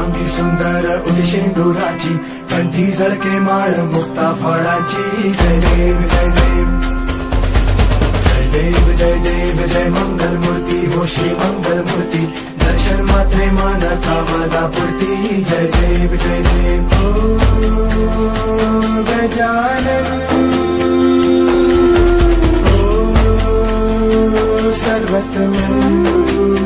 शुभांगी सुंदर उदिशेंदुराची कंठी झळके माळ मुक्ता फळाची जय देव जय देव जय देव जय देव जय मंगल मूर्ती हो श्री मंगल मूर्ती दर्शन मात्रे मानता मदा पूर्ती जय देव जय देव ओ गजानन ओ सर्वतम